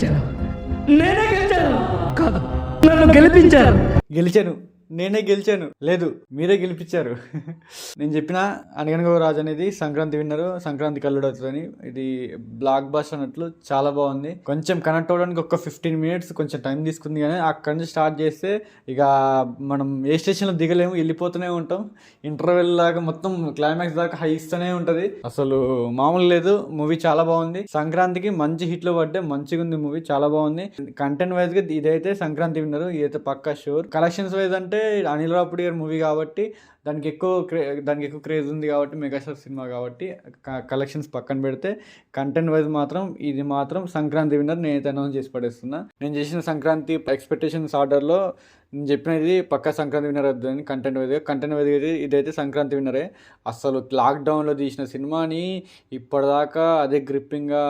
గెలిచాను, నేనే గెలిచాను. కాదు, నన్ను గెలిపించారు. గెలిచాను, నేనే గెలిచాను. లేదు, మీరే గెలిపించారు. నేను చెప్పిన అనగనగా రాజు అనేది సంక్రాంతి విన్నరు, సంక్రాంతి కల్లుడు అవుతుందని. ఇది బ్లాక్ బస్టర్ అన్నట్లు చాలా బాగుంది. కొంచెం కనెక్ట్ అవ్వడానికి ఒక 15 minutes కొంచెం టైం తీసుకుంది, కానీ అక్కడి నుంచి స్టార్ట్ చేస్తే ఇక మనం ఏ స్టేషన్లో దిగలేము, వెళ్ళిపోతూనే ఉంటాం. ఇంటర్వెల్ లాగా మొత్తం క్లైమాక్స్ దాకా హై ఇస్తూనే ఉంటుంది. అసలు మామూలు లేదు. మూవీ చాలా బాగుంది. సంక్రాంతికి మంచి హిట్లు పడ్డాయి. మంచిగా ఉంది మూవీ, చాలా బాగుంది. కంటెంట్ వైజ్ గా ఇదైతే సంక్రాంతి విన్నరు, ఇదైతే పక్కా షూర్. కలెక్షన్స్ వైజ్ అంటే అనిల్ రావుపూడి గారి మూవీ కాబట్టి దానికి ఎక్కువ క్రేజ్ ఉంది కాబట్టి, మెగాస్టార్ సినిమా కాబట్టి కలెక్షన్స్ పక్కన పెడితే కంటెంట్ వైజ్ మాత్రం ఇది మాత్రం సంక్రాంతి విన్నర్ నేనైతే అనౌన్స్ చేసి పడేస్తున్నా. నేను చేసిన సంక్రాంతి ఎక్స్పెక్టేషన్స్ ఆర్డర్లో నేను చెప్పినది పక్కా సంక్రాంతి విన్నర్ అవుతుంది. కంటెంట్ వైజ్ ఇదైతే సంక్రాంతి విన్నరే. అసలు లాక్డౌన్లో తీసిన సినిమాని ఇప్పటిదాకా అదే గ్రిప్పింగ్గా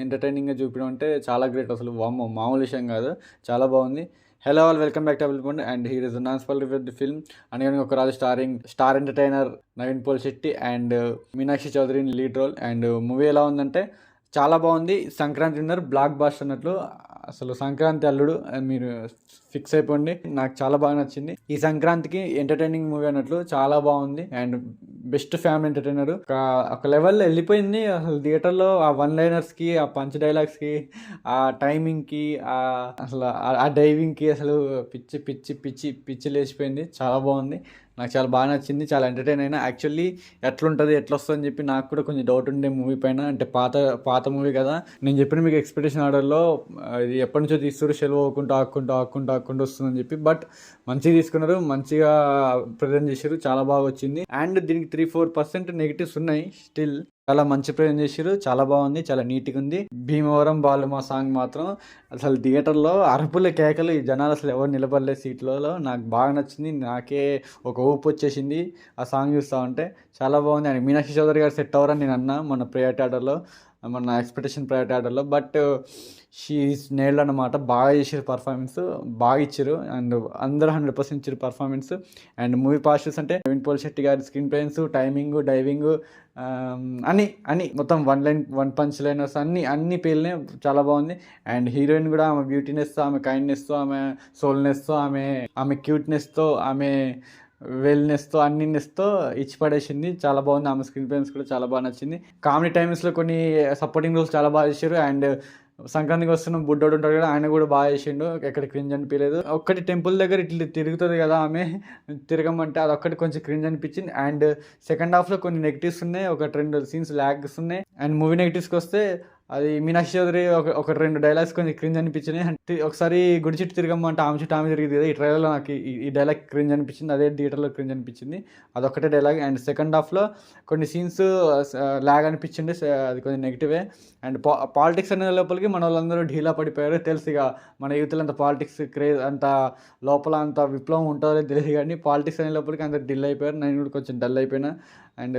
ఎంటర్టైనింగ్గా చూపించడం అంటే చాలా గ్రేట్. అసలు మామూలు విషయం కాదు, చాలా బాగుంది. Hello all, welcome back to అబిల్ and here is nonspoiler review the film. అనగానే Oka Raju starring star entertainer Naveen Polishetty and Meenakshi Chaudhary lead role. And movie ఎలా ఉందంటే చాలా బాగుంది. సంక్రాంతి విన్నర్, బ్లాక్ బాస్టర్ అన్నట్లు. అసలు సంక్రాంతి అల్లుడు మీరు ఫిక్స్ అయిపోండి. నాకు చాలా బాగా నచ్చింది. ఈ సంక్రాంతికి ఎంటర్టైనింగ్ మూవీ అన్నట్లు చాలా బాగుంది. అండ్ బెస్ట్ ఫ్యామిలీ ఎంటర్టైనర్ ఒక లెవెల్లో వెళ్ళిపోయింది. అసలు థియేటర్లో ఆ వన్ లైనర్స్కి, ఆ పంచ్ డైలాగ్స్కి, ఆ టైమింగ్కి, అసలు ఆ డైవింగ్కి అసలు పిచ్చి పిచ్చి పిచ్చి పిచ్చి లేచిపోయింది. చాలా బాగుంది. నాకు చాలా బాగా నచ్చింది. చాలా ఎంటర్టైన్ అయినా. యాక్చువల్లీ ఎట్లుంటుంది, ఎట్లా వస్తుంది అని చెప్పి నాకు కూడా కొంచెం డౌట్ ఉండే మూవీ పైన. అంటే పాత మూవీ కదా. నేను చెప్పిన మీకు ఎక్స్పెక్టేషన్ ఆర్డర్లో ఇది ఎప్పటి నుంచో తీస్తారు, సెలవు ఆకుంటూ వస్తుందని చెప్పి. బట్ మంచిగా తీసుకున్నారు, మంచిగా ప్రజెంట్ చేశారు, చాలా బాగా వచ్చింది. అండ్ దీనికి 3-4% నెగిటివ్స్ ఉన్నాయి. స్టిల్ చాలా మంచి ప్రజెంట్ చేశారు, చాలా బాగుంది, చాలా నీట్గా ఉంది. భీమవరం బాలుమా సాంగ్ మాత్రం అసలు థియేటర్లో అరుపుల కేకలు, ఈ జనాలు అసలు ఎవరు నిలబడలేదు సీట్లలో. నాకు బాగా నచ్చింది. నాకే ఒక ఊపు వచ్చేసింది ఆ సాంగ్ చూస్తూ ఉంటే. చాలా బాగుంది. అండ్ మీనాక్షి చౌదరి గారు సెట్ అవ్వరని నేను అన్నా మన ప్రయారిటీ ఆర్డర్లో, మన ఎక్స్పెక్టేషన్ ప్రయారిటీ ఆర్డర్లో. బట్ షీఈస్ నేల్డ్ అన్నమాట. బాగా చేసారు, పర్ఫార్మెన్స్ బాగా ఇచ్చారు. అండ్ అందరూ 100% ఇచ్చారు పర్ఫార్మెన్స్. అండ్ మూవీ పాజిటివ్స్ అంటే నవీన్ పోల్శెట్టి గారి స్క్రీన్ ప్లేన్స్, టైమింగ్, డైవింగ్ అన్ని మొత్తం వన్ పంచ్ లైనర్స్ అన్ని పేర్లనే చాలా బాగుంది. అండ్ హీరోయిన్ కూడా ఆమె బ్యూటీనెస్తో, ఆమె కైండ్నెస్తో, ఆమె సోల్నెస్తో, ఆమె క్యూట్నెస్తో, ఆమె వెల్నెస్తో, అన్నినెస్తో ఇచ్చి పడేసింది. చాలా బాగుంది. ఆమె స్క్రీన్ ప్లేన్స్ కూడా చాలా బాగా నచ్చింది. కామెడీ టైమ్స్లో కొన్ని సపోర్టింగ్ రోల్స్ చాలా బాగా చేశారు. అండ్ సంక్రాంతికి వస్తున్న బుడ్డోడు ఉంటాడు కదా, ఆయన కూడా బాగా చేసిండు. ఎక్కడ క్రింజ్ అనిపించలేదు. ఒక్కటి టెంపుల్ దగ్గర ఇట్లా తిరుగుతుంది కదా ఆమె, తిరగమంటే అదొక్కటి కొంచెం క్రింజ్ అనిపించింది. అండ్ సెకండ్ హాఫ్లో కొన్ని నెగిటివ్స్ ఉన్నాయి, ఒక 2 సీన్స్ ల్యాగ్స్ ఉన్నాయి. అండ్ మూవీ నెగిటివ్స్కి వస్తే అది మీనాక్షి చౌదరి ఒక 2 డైలాగ్స్ కొంచెం క్రింజ్ అనిపించినాయి. ఒకసారి గుడి చుట్టూ తిరగమ్మంటే ఆమె చుట్టూ ఆమె తిరిగింది కదా, ఈ ట్రైలర్లో నాకు ఈ డైలాగ్ క్రింజ్ అనిపించింది, అదే థియేటర్లో క్రింజ్ అనిపించింది. అదొక్కటే డైలాగ్. అండ్ సెకండ్ హాఫ్లో కొన్ని సీన్స్ ల్యాగ్ అనిపించింది, అది కొంచెం నెగిటివే. అండ్ పాలిటిక్స్ అనే లోపలికి మన వాళ్ళందరూ ఢీలా పడిపోయారు. తెలుసు ఇక మన యూత్లో అంత పాలిటిక్స్ క్రేజ్, అంత లోపల అంత విప్లవం ఉంటుందో తెలియదు, కానీ పాలిటిక్స్ అనే లోపలికి అంత డిల్ అయిపోయారు. నేను కూడా కొంచెం డల్ అయిపోయినా. అండ్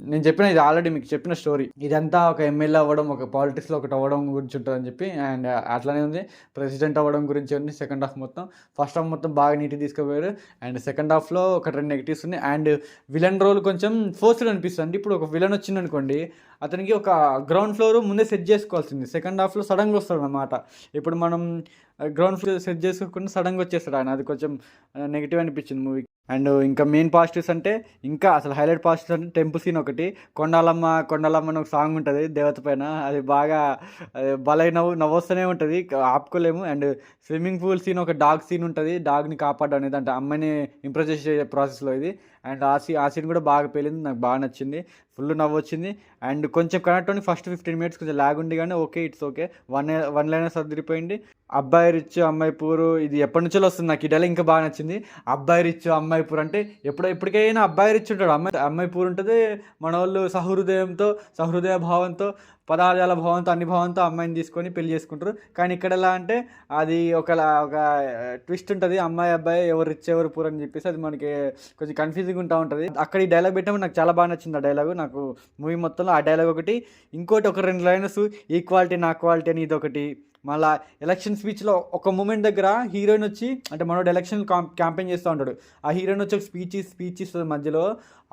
నేను చెప్పిన ఇది ఆల్రెడీ మీకు చెప్పిన స్టోరీ. ఇదంతా ఒక ఎమ్మెల్యే అవ్వడం, ఒక పాలిటిక్స్లో ఒకటి అవ్వడం గురించి ఉంటుందని చెప్పి. అండ్ అట్లానే ఉంది, ప్రెసిడెంట్ అవ్వడం గురించి ఉంది సెకండ్ హాఫ్ మొత్తం. ఫస్ట్ హాఫ్ మొత్తం బాగా నీట్గా తీసుకుపోయారు. అండ్ సెకండ్ హాఫ్లో ఒక 2 నెగిటివ్స్ ఉన్నాయి. అండ్ విలన్ రోల్ కొంచెం ఫోర్స్డ్ అనిపిస్తుంది. ఇప్పుడు ఒక విలన్ వచ్చింది అనుకోండి, అతనికి ఒక గ్రౌండ్ ఫ్లోర్ ముందే సెట్ చేసుకోవాల్సింది. సెకండ్ హాఫ్లో సడన్గా వస్తాడు అన్నమాట. ఇప్పుడు మనం గ్రౌండ్ ఫ్లోర్ సెట్ చేసుకోకుండా సడన్గా వచ్చేస్తాడు ఆయన. అది కొంచెం నెగిటివ్ అనిపించింది మూవీకి. అండ్ ఇంకా మెయిన్ పాజిటివ్స్ అంటే, ఇంకా అసలు హైలైట్ పాజిటివ్స్ అంటే టెంపుల్ సీన్ ఒకటి. కొండాలమ్మ అని ఒక సాంగ్ ఉంటుంది దేవత పైన, అది బాగా భలే నవ్వొస్తూనే ఉంటుంది, ఆపుకోలేము. అండ్ స్విమ్మింగ్ పూల్ సీన్, ఒక డాగ్ సీన్ ఉంటుంది, డాగ్ని కాపాడడం అనేది, అంటే అమ్మాయిని ఇంప్రెస్ చేసే ప్రాసెస్లో ఇది. అండ్ ఆ సీన్ కూడా బాగా పేలింది, నాకు బాగా నచ్చింది, ఫుల్ నవ్వు వచ్చింది. అండ్ కొంచెం కనెక్ట్ అని ఫస్ట్ 15 minutes కొంచెం ల్యాగ్ ఉంది, కానీ okay, it's okay. One liner సర్దిరిపోయింది. అబ్బాయి రిచ్ అమ్మాయి పూరు, ఇది ఎప్పటి నుంచో వస్తుంది నాకు ఈ డైలాగ్, ఇంకా బాగా నచ్చింది. అబ్బాయి రిచ్ అమ్మాయి పూర్ అంటే ఎప్పటికైనా అబ్బాయి రిచ్ ఉంటాడు, అమ్మాయి పూర్ ఉంటుంది. మన వాళ్ళు సహృదయ భావంతో, పదార్థాల భావంతో, అన్ని భావంతో అమ్మాయిని తీసుకొని పెళ్లి చేసుకుంటారు. కానీ ఇక్కడ ఎలా అంటే అది ఒక ట్విస్ట్ ఉంటుంది, అమ్మాయి అబ్బాయి ఎవరు రిచ్ ఎవరు పూర్ అని చెప్పేసి. అది మనకి కొంచెం కన్ఫ్యూజింగ్ ఉంటుంది. అక్కడ ఈ డైలాగ్ పెట్టినప్పుడు నాకు చాలా బాగా నచ్చింది ఆ డైలాగ్. నాకు మూవీ మొత్తంలో ఆ డైలాగ్ ఒకటి, ఇంకోటి ఒక 2 లైన్స్, ఈక్వాలిటీ నా క్వాలిటీ అని ఇదొకటి, మళ్ళీ ఎలక్షన్ స్పీచ్లో ఒక మూమెంట్ దగ్గర హీరోయిన్ వచ్చి అంటే మనోడు ఎలక్షన్ క్యాంపెయిన్ చేస్తూ ఉంటాడు, ఆ హీరోయిన్ వచ్చి ఒక స్పీచ్ ఇస్తుంది మధ్యలో.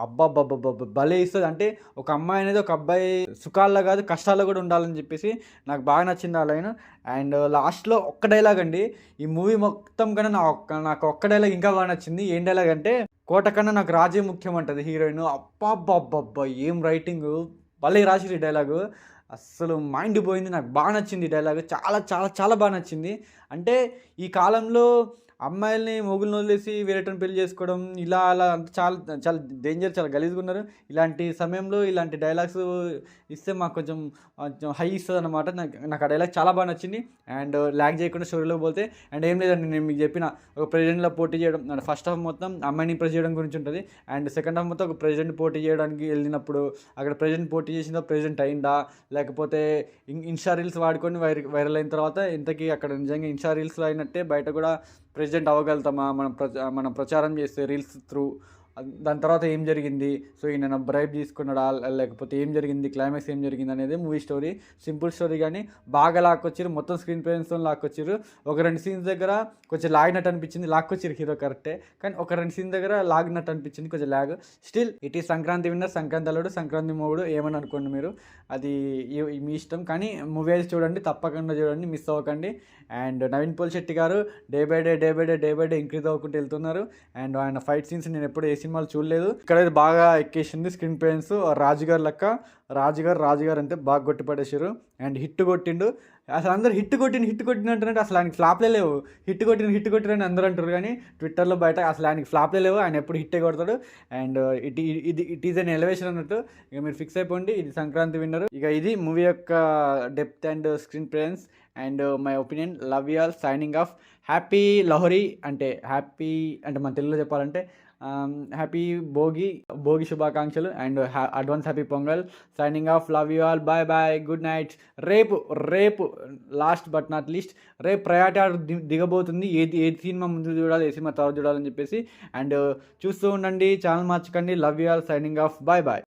అబ్బాబ్బాబ్బా భలే ఇస్తుంది. అంటే ఒక అమ్మాయి అనేది ఒక అబ్బాయి సుఖాల్లో కాదు కష్టాల్లో కూడా ఉండాలని చెప్పేసి నాకు బాగా నచ్చింది ఆ లైన్. అండ్ లాస్ట్లో ఒక్క డైలాగ్ అండి, ఈ మూవీ మొత్తం కన్నా నాకు ఒక్క డైలాగ్ ఇంకా బాగా నచ్చింది. ఏం డైలాగ్ అంటే, కోట కన్నా నాకు రాజే ముఖ్యం అంటది హీరోయిన్. అబ్బాబ్బాబ్బా ఏం రైటింగ్, భలే రాసిరు ఈ డైలాగు. అస్సలు మైండ్ పోయింది, నాకు బాగా నచ్చింది ఈ డైలాగ్, చాలా చాలా చాలా బాగా నచ్చింది. అంటే ఈ కాలంలో అమ్మాయిల్ని మొగుల్ని వదిలేసి వేరేటని పెళ్లి చేసుకోవడం ఇలా అలా అంత చాలా చాలా డేంజర్, చాలా గలీజ్గా ఉన్నారు. ఇలాంటి సమయంలో ఇలాంటి డైలాగ్స్ ఇస్తే మాకు కొంచెం హై ఇస్తుంది అనమాట. నాకు ఆ డైలాగ్ చాలా బాగా నచ్చింది. అండ్ ల్యాగ్ చేయకుండా స్టోరీలోకి పోతే, అండ్ ఏం లేదండి, నేను మీకు చెప్పిన ఒక ప్రెసిడెంట్లో పోటీ చేయడం, ఫస్ట్ హాఫ్ మొత్తం అమ్మాయిని ఇంప్రెస్ చేయడం గురించి ఉంటుంది. అండ్ సెకండ్ హాఫ్ మొత్తం ఒక ప్రెసిడెంట్ పోటీ చేయడానికి వెళ్ళినప్పుడు అక్కడ ప్రెసిడెంట్ పోటీ చేసిందో ప్రెసిడెంట్ అయిందా, లేకపోతే ఇన్స్టా రీల్స్ వాడుకొని వైరల్ అయిన తర్వాత ఇంతకీ అక్కడ నిజంగా ఇన్స్టా రీల్స్లో అయినట్టే బయట కూడా ప్రెసిడెంట్ అవ్వగలుగుతామా మనం ప్రచారం చేస్తే రీల్స్ త్రూ. దాని తర్వాత ఏం జరిగింది, సో ఈయన బ్రైబ్ తీసుకున్నాడా లేకపోతే ఏం జరిగింది, క్లైమాక్స్ ఏం జరిగింది అనేది మూవీ స్టోరీ. సింపుల్ స్టోరీ కానీ బాగా లాక్కొచ్చారు, మొత్తం స్క్రీన్ ప్రేమ్స్తో లాక్కొచ్చారు. ఒక 2 సీన్స్ దగ్గర కొంచెం లాగినట్టు అనిపించింది, లాక్కొచ్చారు హీరో కరెక్టే, కానీ ఒక 2 సీన్స్ దగ్గర లాగినట్టు అనిపించింది, కొంచెం లాగ్. స్టిల్ ఇట్ ఈ సంక్రాంతి విన్నర్, సంక్రాంతి అల్లుడు, సంక్రాంతి మొగుడు ఏమని అనుకోండి మీరు, అది మీ ఇష్టం. కానీ మూవీ అయితే చూడండి, తప్పకుండా చూడండి, మిస్ అవ్వకండి. అండ్ నవీన్ పోల్శెట్టి గారు డే బై డే ఇంక్రీజ్ అవ్వకుంటూ వెళ్తున్నారు. అండ్ ఆయన ఫైట్ సీన్స్ నేను ఎప్పుడు ఏ సినిమాలు చూడలేదు, ఇక్కడైతే బాగా ఎక్కేసింది. స్క్రీన్ ప్రేన్స్ రాజుగారు లెక్క, రాజుగారు అంటే బాగా కొట్టిపడేసారు. అండ్ హిట్ కొట్టిండు, అసలు అందరూ హిట్ కొట్టిన అంటున్నట్టు అసలు ఆయనకి ఫ్లాప్లే లేవు. హిట్ కొట్టిన అందరూ అంటారు, కానీ ట్విట్టర్లో బయట అసలు ఆయనకి ఫ్లాప్లే లేవు, ఆయన ఎప్పుడు హిట్టే కొడతాడు. And it is an elevation అన్నట్టు, ఇక మీరు ఫిక్స్ అయిపోండి, ఇది సంక్రాంతి విన్నర్. ఇక ఇది మూవీ యొక్క depth and screen presence and my opinion. Love you all, signing off. Happy Lohri అంటే మన తెలుగులో చెప్పాలంటే హ్యాపీ భోగి శుభాకాంక్షలు and advance happy Pongal. Signing off, love you all, bye bye, good night. రేపు లాస్ట్ బట్ నాట్ లీస్ట్, రేపు priority order దిగబోతుంది, ఏ సినిమా ముందు చూడాలి, ఏ సినిమా తర్వాత చూడాలని చెప్పేసి. అండ్ చూస్తూ ఉండండి, ఛానల్ మార్చకండి. Love you all, signing off, bye bye.